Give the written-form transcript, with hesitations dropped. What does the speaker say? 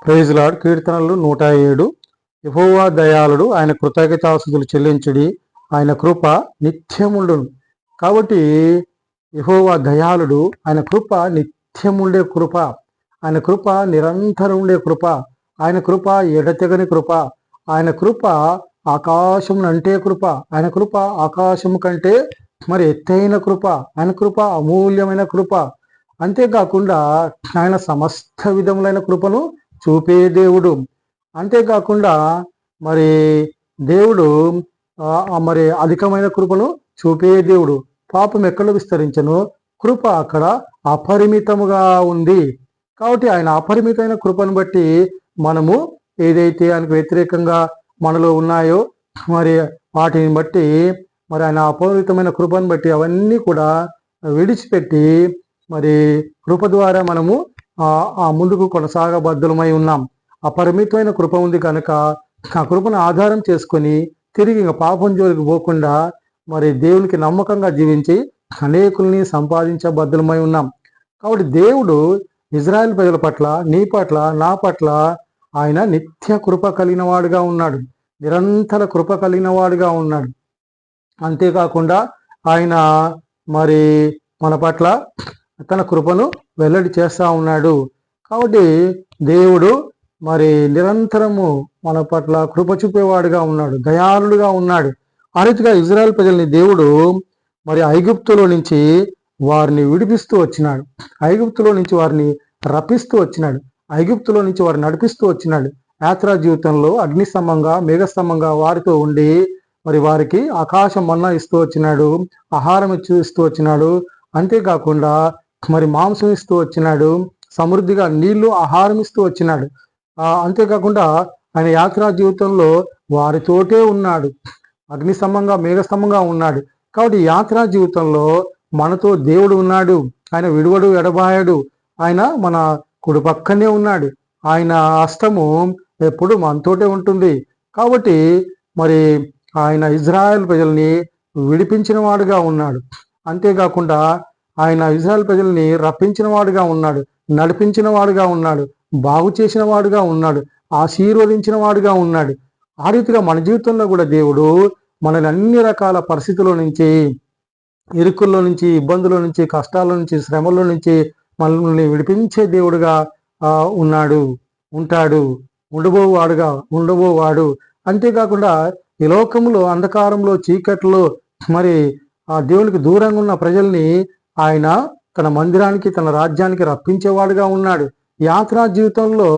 Praise lord. కీర్తనలు 107. యెహోవా దయాళుడు, ఆయన కృతజ్ఞతాస్తుతులు చెల్లించుడి, ఆయన కృప నిత్యముండును. కాబట్టి యెహోవా దయాళుడు, ఆయన కృప నిత్యముండే కృప, ఆయన కృప నిరంతరం ఉండే కృప, ఆయన కృప ఎడతెగని కృప, ఆయన కృప ఆకాశం అంటే కృప, ఆయన కృప ఆకాశము కంటే మరి ఎత్తైన కృప, ఆయన కృప అమూల్యమైన కృప. అంతేకాకుండా ఆయన సమస్త విధములైన కృపను చూపే దేవుడు. అంతేకాకుండా మరి దేవుడు మరి అధికమైన కృపను చూపే దేవుడు. పాపం ఎక్కడ విస్తరించను, కృప అక్కడ అపరిమితముగా ఉంది. కాబట్టి ఆయన అపరిమితమైన కృపను బట్టి మనము ఏదైతే ఆయనకు వ్యతిరేకంగా మనలో ఉన్నాయో మరి వాటిని బట్టి మరి ఆయన అపరిమితమైన కృపను బట్టి అవన్నీ కూడా విడిచిపెట్టి మరి కృప ద్వారా మనము ముందుకు కొనసాగబద్ధులమై ఉన్నాం. అపరిమితమైన కృప ఉంది కనుక ఆ కృపను ఆధారం చేసుకొని తిరిగి పాపం జోలికి పోకుండా మరి దేవునికి నమ్మకంగా జీవించి అనేకుల్ని సంపాదించబద్ధులమై ఉన్నాం. కాబట్టి దేవుడు ఇజ్రాయెల్ ప్రజల పట్ల, నీ పట్ల, నా పట్ల ఆయన నిత్య కృప కలిగిన వాడుగా ఉన్నాడు, నిరంతర కృప కలిగిన వాడుగా ఉన్నాడు. అంతేకాకుండా ఆయన మరి మన పట్ల తన కృపను వెల్లడి చేస్తూ ఉన్నాడు. కాబట్టి దేవుడు మరి నిరంతరము మన పట్ల కృప చూపేవాడుగా ఉన్నాడు, దయాళుడుగా ఉన్నాడు. ఆ రీతిగా ఇజ్రాయెల్ ప్రజల్ని దేవుడు మరి ఐగుప్తులో నుంచి వారిని విడిపిస్తూ వచ్చినాడు, ఐగుప్తులో నుంచి వారిని రప్పిస్తూ వచ్చినాడు, ఐగుప్తులో నుంచి వారిని నడిపిస్తూ వచ్చినాడు. యాత్రా జీవితంలో అగ్నిస్తంభంగా, మేఘస్తంభంగా వారితో ఉండి మరి వారికి ఆకాశం మన్నా ఇస్తూ వచ్చినాడు, ఆహారం ఇస్తూ వచ్చినాడు. అంతేకాకుండా మరి మాంసం ఇస్తూ వచ్చినాడు, సమృద్ధిగా నీళ్లు, ఆహారం ఇస్తూ వచ్చినాడు. అంతేకాకుండా ఆయన యాత్రా జీవితంలో వారితోటే ఉన్నాడు, అగ్నిస్తంభంగా, మేఘస్తంభంగా ఉన్నాడు. కాబట్టి యాత్రా జీవితంలో మనతో దేవుడు ఉన్నాడు. ఆయన విడువడు, ఎడబాయడు. ఆయన మన కుడి పక్కనే ఉన్నాడు. ఆయన హస్తము ఎప్పుడు మనతోటే ఉంటుంది. కాబట్టి మరి ఆయన ఇజ్రాయెల్ ప్రజల్ని విడిపించిన వాడుగా ఉన్నాడు. అంతేకాకుండా ఆయన ఇజ్రాయెల్ ప్రజల్ని రప్పించిన వాడుగా ఉన్నాడు, నడిపించిన వాడుగా ఉన్నాడు, బాగు చేసిన వాడుగా ఉన్నాడు, ఆశీర్వదించిన వాడుగా ఉన్నాడు. ఆ రీతిగా మన జీవితంలో కూడా దేవుడు మనల్ని అన్ని రకాల పరిస్థితుల నుంచి, ఇరుకుల్లో నుంచి, ఇబ్బందుల నుంచి, కష్టాల నుంచి, శ్రమల నుంచి మనల్ని విడిపించే దేవుడుగా ఉన్నాడు, ఉంటాడు, ఉండబోవాడు. అంతేకాకుండా ఈ లోకంలో అంధకారంలో, చీకట్లో మరి ఆ దేవునికి దూరంగా ఉన్న ప్రజల్ని ఆయన తన మందిరానికి, తన రాజ్యానికి రప్పించేవాడుగా ఉన్నాడు. యాత్రా జీవితంలో